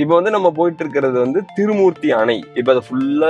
இப்ப வந்து நம்ம போயிட்டு இருக்கிறது வந்து திருமூர்த்தி அணை. இப்ப அது ஃபுல்லா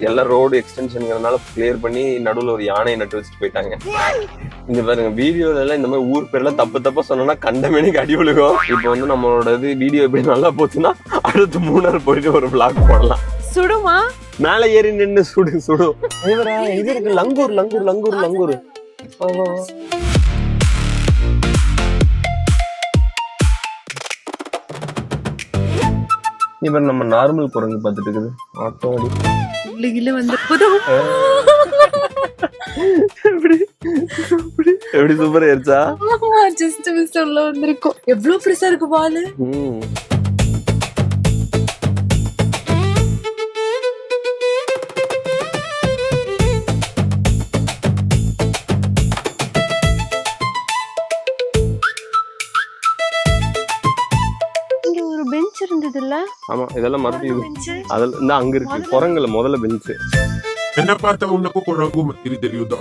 எல்லா ரோடு எக்ஸ்டென்ஷன்ங்கிறதுனால கிளியர் பண்ணி நடுவுல ஒரு யானையை நட்டு வச்சுட்டு போயிட்டாங்க. இந்த பாருங்க வீடியோல எல்லாம் இந்த மாதிரி ஊர் பேர்லாம் தப்பா சொன்னோம்னா கண்டமேனிக்கு அடி விழுகும். இப்ப வந்து நம்மளோட வீடியோ எப்படி நல்லா போச்சுன்னா அடுத்து 3 நாள் போயிட்டு ஒரு vlog போடலாம். சுடுமா? மேல ஏறி நின்னு சுடும். இது இருக்கு லங்கூர். இப்ப நம்ம நார்மல் குரங்கு பாத்துட்டு இருக்குது. ஆட்டோ அடி வந்து எப்படி சூப்பரா ஏறிச்சா? ஜஸ்ட் மிஸ் உள்ள வந்திருக்கும். எவ்வளவு பெருசா இருக்கு பால். இருந்ததுல்ல. ஆமா இதெல்லாம் மறுபடியும் அதெல்லாம் அங்க இருக்கு. குரங்குல முதல்ல பெஞ்ச். என்ன பார்த்தா உனக்கு குரங்கு மாதிரி தெரியுதா?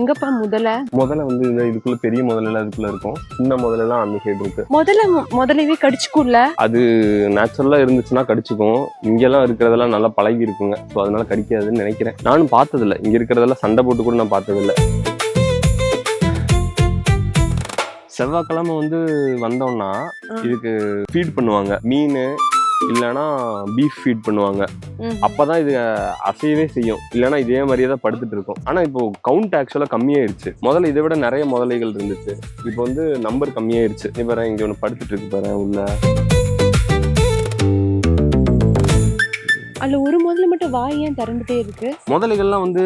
எங்கப்பா முதல்ல வந்து இதுக்குள்ள பெரிய முதல்ல அதுக்குள்ள இருக்கும். சின்ன முதல்ல எல்லாம் அந்த சைடு இருக்கு. முதல்லவே கடிச்சுக்கும்ல. அது நேச்சுரலா இருந்துச்சுன்னா கடிச்சுக்கும். இங்க எல்லாம் இருக்கிறதெல்லாம் நல்லா பழகி இருக்குங்க. சோ அதனால கடிக்காதுன்னு நினைக்கிறேன். நானும் பார்த்தது இல்ல. இங்க இருக்கிறதெல்லாம் சண்டை போட்டு கூட நான் பார்த்தது இல்ல. செவ்வாய்க்கிழமை வந்து வந்தோம்னா இதுக்கு ஃபீட் பண்ணுவாங்க. மீன் இல்லைன்னா பீஃப் ஃபீட் பண்ணுவாங்க. அப்பதான் இது அசையவே செய்யும். இல்லைன்னா இதே மாதிரியே தான் படுத்துட்டு இருக்கும். ஆனா இப்போ கவுண்ட் ஆக்சுவலா கம்மியாயிருச்சு. முதல்ல இதை விட நிறைய முதலைகள் இருந்துச்சு. இப்போ வந்து நம்பர் கம்மியாயிருச்சு. இப்போ இங்க ஒண்ணு படுத்துட்டு இருக்கு பாரு உள்ள. அதுல ஒரு முதல்ல மட்டும் வாய் ஏன் திறந்துட்டே இருக்கு? முதலைகள்லாம் வந்து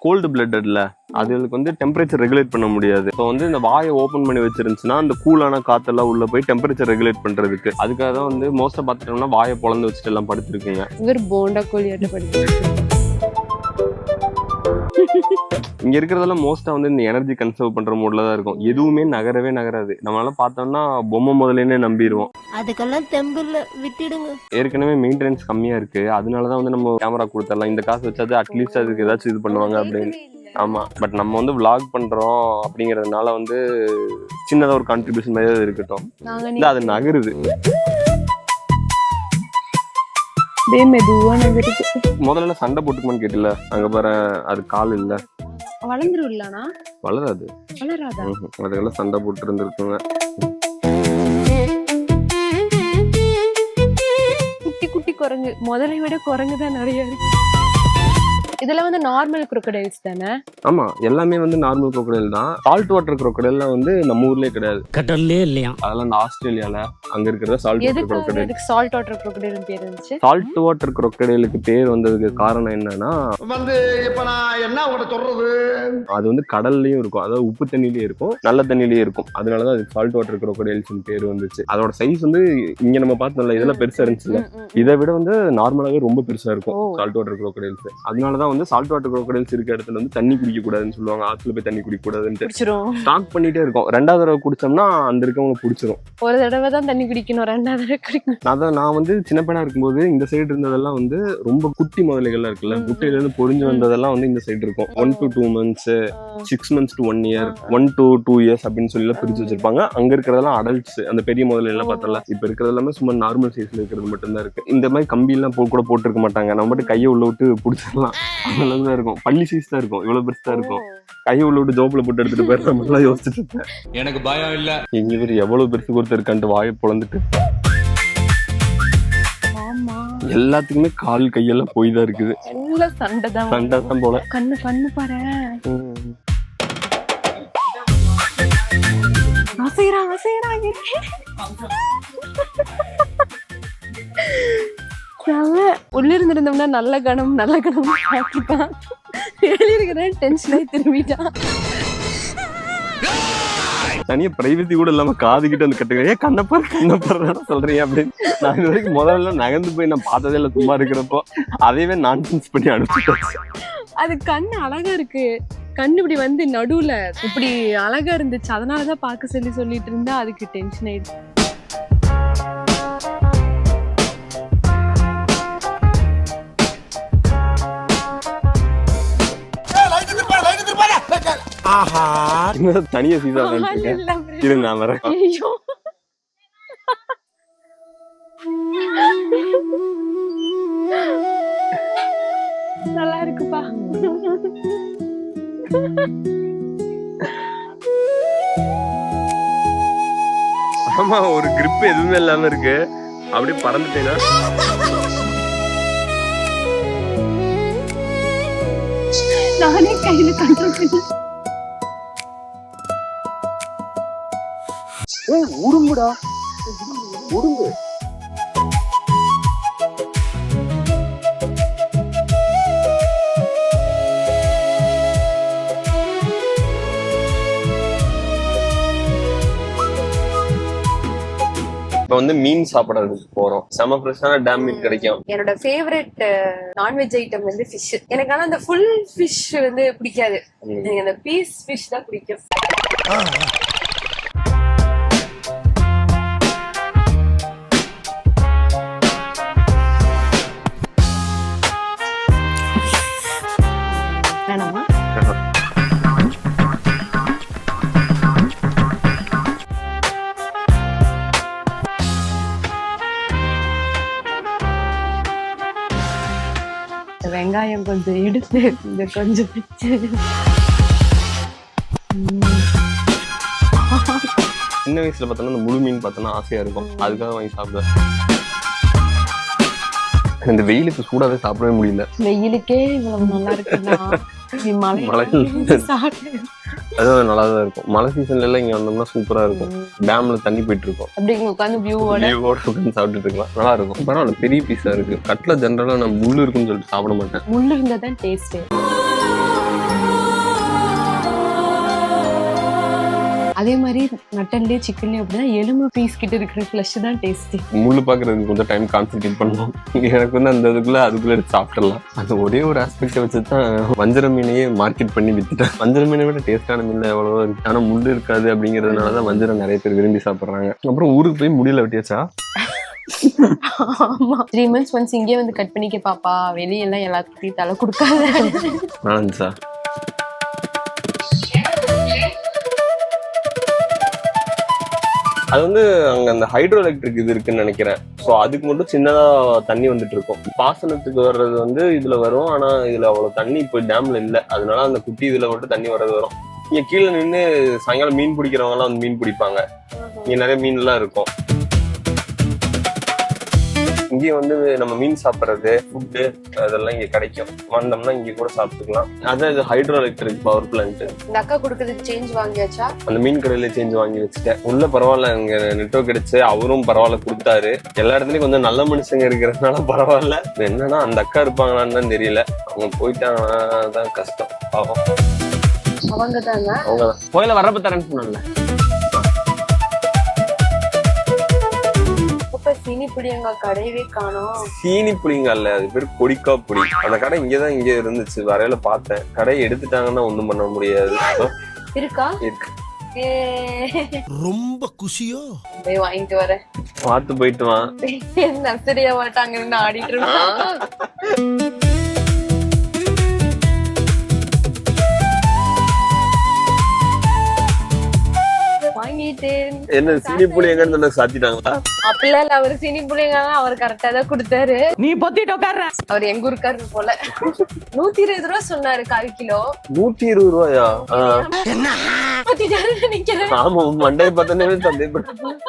கோல்டு பிளட்டட்ல அதுகளுக்கு வந்து டெம்பரேச்சர் ரெகுலேட் பண்ண முடியாது. இப்போ வந்து இந்த வாயை ஓப்பன் பண்ணி வச்சிருந்துச்சுன்னா அந்த கூலான காத்தெல்லாம் உள்ள போய் டெம்பரேச்சர் ரெகுலேட் பண்றதுக்கு. அதுக்காக தான் வந்து மோஸ்டா பாத்துட்டோம்னா வாயை பொளந்து வச்சுட்டு எல்லாம் படுத்துருக்குங்க. இவர் போண்டா கோழியாட்ட படுத்து. இங்க இருக்கிறதெல்லாம் மோஸ்டா வந்து இந்த எனர்ஜி கன்சர்வ் பண்ற மூட்ல தான் இருக்கும். எதுவுமே நகராது. நம்மளால பார்த்தோம்னா பொம்மை முதலேன்னு நம்பிடுவோம். அதுக்கெல்லாம் தெம்புல விட்டுடுங்க. ஏற்கனவே மெயின்டெனன்ஸ் கம்மியா இருக்கு. அதனாலதான் வந்து நம்ம கேமரா கொடுத்துடலாம். இந்த காசு வச்சாது அட்லீஸ்ட் அதுக்கு ஏதாச்சும் இது பண்ணுவாங்க அப்படின்னு. ஆமா பட் நம்ம வந்து vlog பண்றோம் அப்படிங்கறதுனால வந்து சின்னதா ஒரு கான்ட்ரிபியூஷன் மாதிரி இருக்கட்டும். அது நகருது. முதல்ல சண்டை போட்டுக்குமான்னு கேட்டல. அங்க பாரு அது கால் இல்ல. வளராது. அதுக்கெல்லாம் சண்டை போட்டு இருந்திருக்குங்க. குட்டி குரங்கு முதலை விட குரங்கு தான் நிறைய இருக்கு. இதெல்லாம் வந்து நார்மல் crocodiles தானே? ஆமா எல்லாமே வந்து நார்மல் crocodile தான். சால்ட் வாட்டர் crocodileலாம் வந்து நம்ம ஊர்லயே கிடையாது. கடல்லே இல்லையா? அதெல்லாம் இந்த ஆஸ்திரேலியால அங்க இருக்கிறத சால்ட் வாட்டர் crocodile. எதுக்கு சால்ட் வாட்டர் crocodile பேர் இருந்துச்சு? சால்ட் வாட்டர் crocodileக்கு பேர் வந்ததுக்கு காரணம் என்னன்னா வந்து இப்ப நான் என்ன உங்களை சொல்றது, அது வந்து கடல்லயும் இருக்கும். அதாவது உப்பு தண்ணிலயும் இருக்கும், நல்ல தண்ணிலயும் இருக்கும். அதனாலதான் அது சால்ட் வாட்டர் crocodiles பேர் வந்துச்சு. அதோட சைஸ் வந்து இங்க நம்ம பார்த்தோம்ல இதெல்லாம் பெருசா இருந்துச்சுல்ல, இதை விட வந்து நார்மலாவே ரொம்ப பெருசா இருக்கும் சால்ட் வாட்டர் crocodiles. அதனாலதான் வந்து சால்ட் வாட்டர் crocodiles இருக்க இடத்துல வந்து தண்ணி குடிக்க கூடாதுன்னு சொல்லுவாங்க. ஆத்துல போய் தண்ணி குடிக்க கூடாதுன்னு ஸ்டாக் பண்ணிட்டே இருக்கும். 2வது தடவை குடிச்சோம்னா அந்த இருக்கவங்க பிடிச்சிரும். ஒரு தடவை தான் தண்ணி குடிக்கணும், 2வது தடவை குடிக்கணும். அதான் நான் வந்து சின்ன பையனா இருக்கும்போது இந்த சைடு இருந்ததெல்லாம் வந்து ரொம்ப குட்டி முதலைகள்லாம் இருக்குல்ல, முட்டையில இருந்து பொறிஞ்சு வந்ததெல்லாம் வந்து இந்த சைடு இருக்கும். 1 to 2 months, 6 months to 1 year, 1 to 2 years அப்படின்னு சொல்லி பிரிச்சு வச்சிருப்பாங்க. அங்க இருக்கிறதெல்லாம் அடல்ட்ஸ். அந்த பெரிய முதல்ல எல்லாம் பார்த்தல. இப்ப இருக்கிறது எல்லாமே சும்மா நார்மல் சைஸ்ல இருக்கிறது மட்டும் தான் இருக்கு. இந்த மாதிரி கம்பி எல்லாம் கூட போட்டுருக்க மாட்டாங்க. நம்ம மட்டும் கையை உள்ள விட்டு பிடிச்சிடலாம். தான் இருக்கும். பள்ளி சைஸ் தான் இருக்கும். இவ்வளவு பெருசா இருக்கும். கையை உள்ள விட்டு ஜோப்ல போட்டு எடுத்துட்டு போயிடுற மாதிரிலாம் யோசிச்சுட்டு இருக்கேன். எனக்கு பயம் இல்ல. எங்க பேர் எவ்வளவு பெருசு கொடுத்து இருக்கான்ட்டு வாயை பொழந்துட்டு எல்லாத்துக்குமே கால் கையெல்லாம் போய் தான் இருக்குது. எல்லாம் சண்டை தான் போல. கண்ணு பாரு. உள்ள இருந்திருந்தோம்னா நல்ல கணம் பார்த்துப்பான். வெளியிருக்கிறேன் டென்ஷன் ஆகி திரும்பிட்டான். தனியா பிரைவசி கூட இல்லாம காதுகிட்ட வந்து கட்டுங்க. ஏன் கண்ணப்பாரு சொல்றீங்க அப்படின்னு. நான் இது வரைக்கும் முதல்ல நகர்ந்து போய் நான் பார்த்ததே இல்லை. சும்மா இருக்கிறப்போ அதையவே நான்சென்ஸ் பண்ணி அனுப்பிச்சு. அது கண்ணு அழகா இருக்கு. கண்ணு இப்படி வந்து நடுவுல இப்படி அழகா இருந்துச்சு. அதனாலதான் பார்க்க சொல்லிட்டு இருந்தா அதுக்கு டென்ஷன் ஆயிடுச்சு. ஆஹா தனியா சீசா இரு நான் வரேன். ஐயோ நல்லா இருக்குப்பா. ஆமா ஒரு grip எதுவுமே இல்லாம இருக்கு. அப்படியே பறந்துட்டேனா நானே கையில கண்ட்ரோல் பண்ணி உடும்புடா உடும்பு. இப்ப வந்து மீன் சாப்பிடறதுக்கு போறோம். செம ஃப்ரெஷ்ஷான டேம் மீன் கிடைக்கும். என்னோட ஃபேவரட் நான்வெஜ் ஐட்டம் வந்து ஃபிஷ். எனக்கு ஆனா அந்த ஃபுல் ஃபிஷ் வந்து பிடிக்காது. எனக்கு அந்த பீஸ் ஃபிஷ் தான் பிடிக்கும். வேணாமா? வெங்காயம் கொஞ்சம் எடுத்து இந்த கொஞ்சம் பிச்சு சின்ன வயசுல பார்த்தோன்னா இந்த முழு மீன் பார்த்தோன்னா ஆசையா இருக்கும். அதுக்காக வாங்கி சாப்பிடுவேன். இந்த வெயிலுக்கு சூடாவே சாப்பிடவே முடியல. வெயிலுக்கே இவ்வளவு நல்லா இருக்குன்னா அதுவும் நல்லா தான் இருக்கும். மழை சீசன்ல எல்லாம் இங்க வந்தோம்னா சூப்பரா இருக்கும். டேம்ல தண்ணி போயிட்டு இருக்கும். அப்படி உட்காந்து வியூவோட உட்காந்து சாப்பிட்டுட்டு இருக்கலாம். நல்லா இருக்கும். பரவாயில்ல பெரிய பீஸா இருக்கு. கட்ல ஜென்ரலா நான் முள்ளு இருக்குன்னு சொல்லிட்டு சாப்பிட மாட்டேன். முள்ளு இருந்தா தான் டேஸ்ட். அதே மாதிரி மட்டன்லயே சிக்கன்லயே அப்படின்னா எலும்பு பீஸ் கிட்ட இருக்கிற ஃபிளஷ் தான் டேஸ்டி. முள்ளு பாக்குறதுக்கு கொஞ்சம் டைம் கான்சென்ட்ரேட் பண்ணணும். எனக்கு வந்து அந்த அதுக்குள்ள எடுத்து சாப்பிடலாம். அது ஒரே ஒரு ஆஸ்பெக்ட வச்சுதான் வஞ்சர மீனையே மார்க்கெட் பண்ணி வித்துட்டேன். வஞ்சர மீனை விட டேஸ்டான மீன் எவ்வளவோ இருக்கு. ஆனா முள்ளு இருக்காது அப்படிங்கறதுனாலதான் வஞ்சரம் நிறைய பேர் விரும்பி சாப்பிடுறாங்க. அப்புறம் ஊருக்கு போய் முடியல வெட்டியாச்சா? ஆமா 3 months once இங்கே வந்து கட் பண்ணிக்க பாப்பா. வெளியெல்லாம் எல்லாத்துக்கும் தலை கொடுக்காத. நான்சா அது வந்து அங்க அந்த ஹைட்ரோ எலக்ட்ரிக் இது இருக்குன்னு நினைக்கிறேன். ஸோ அதுக்கு மட்டும் சின்னதா தண்ணி வந்துட்டு இருக்கும். பாசனத்துக்கு வர்றது வந்து இதுல வரும். ஆனா இதுல அவ்வளவு தண்ணி இப்போ டேம்ல இல்ல. அதனால அந்த குட்டி இதுல மட்டும் தண்ணி வர்றது வரும். இங்க கீழே நின்று சாயங்காலம் மீன் பிடிக்கிறவங்க எல்லாம் வந்து மீன் பிடிப்பாங்க. இங்க நிறைய மீன் எல்லாம் இருக்கும். இங்கேயும் வந்து நம்ம மீன் சாப்பிட்றது ஃபுட்டு அதெல்லாம் இங்க கிடைக்கும். வந்தோம்னா இங்க கூட சாப்பிட்டுக்கலாம். அதான் இது ஹைட்ரோ எலக்ட்ரிக் பவர் பிளான்ட். இந்த அக்கா கொடுக்கறதுக்கு சேஞ்ச் வாங்கியாச்சா? அந்த மீன் கடையில சேஞ்ச் வாங்கி வச்சுட்டேன். உள்ள பரவாயில்ல இங்க நெட்வொர்க் கிடைச்சு. அவரும் பரவாயில்ல கொடுத்தாரு. எல்லா இடத்துலயும் கொஞ்சம் நல்ல மனுஷங்க இருக்கிறதுனால பரவாயில்ல. என்னன்னா அந்த அக்கா இருப்பாங்களான்னு தான் தெரியல. அவங்க போயிட்டாங்கன்னா தான் கஷ்டம். பாவம். அவங்க தாங்க அவங்கதான் கோயில வரப்ப தரேன்னு சொன்னாங்க. சீனி புளியங்கா கடையவே காணோம். சீனி புளிங்க அல்ல, அது பேர் கொடிக்கா புளி. அந்த கடை இங்கதான் இங்க இருந்துச்சு. வரையில பார்த்தேன். கடையை எடுத்துட்டாங்கன்னா ஒண்ணும் பண்ண முடியாது. இருக்கா? இருக்கு. ரொம்ப குஷியோ? போய் வாங்கிட்டு வரேன். பார்த்து போயிட்டு வா. நர்சரியா மாட்டாங்கன்னு ஆடிட்டு இருக்கோம். வாங்கிட்டேன். என்ன சீனி புளி எங்கன்னு சாத்திட்டாங்களா? அப்படிலாம் இல்ல. அவரு சீனி புளியங்க அவர் கரெக்டா தான் கொடுத்தாரு. நீ பொத்திட்டு உட்கார்ற. அவர் எங்க ஊருக்காரு போல. 120 ரூபா சொன்னாரு 1/4 கிலோ. 120 ரூபாயா? நினைக்கிறேன். ஆமா மண்டைய பார்த்தனே சந்தேகப்பட்டேன்.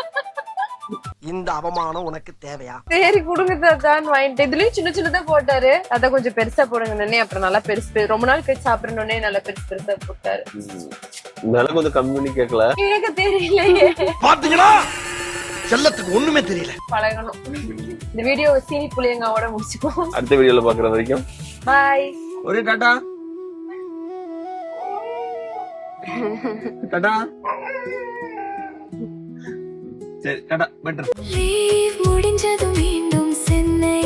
இந்த அவமானம் உனக்கு தேவையா? சரி கொடுங்க தான் வாங்கிட்டு. இதுலயும் சின்ன சின்னதா போட்டாரு. அதான் கொஞ்சம் பெருசா போடுங்கன்னே. அப்புறம் நல்லா பெருசு ரொம்ப நாள் கழிச்சு சாப்பிடணுன்னே நல்லா பெருசா போட்டாரு. இதனால கொஞ்சம் கம்மி பண்ணி கேட்கல. எனக்கு தெரியலையே. பாத்தீங்களா? செல்லத்துக்கு ஒண்ணுமே தெரியல. பழகணும். இந்த வீடியோ சீனி புளியங்காவோட முடிச்சுக்கோ. அடுத்த வீடியோல பாக்குற வரைக்கும் பாய். ஒரு டாடா. டாடா. சரி டாடா. பெட்டர். முடிஞ்சது மீண்டும் சென்னை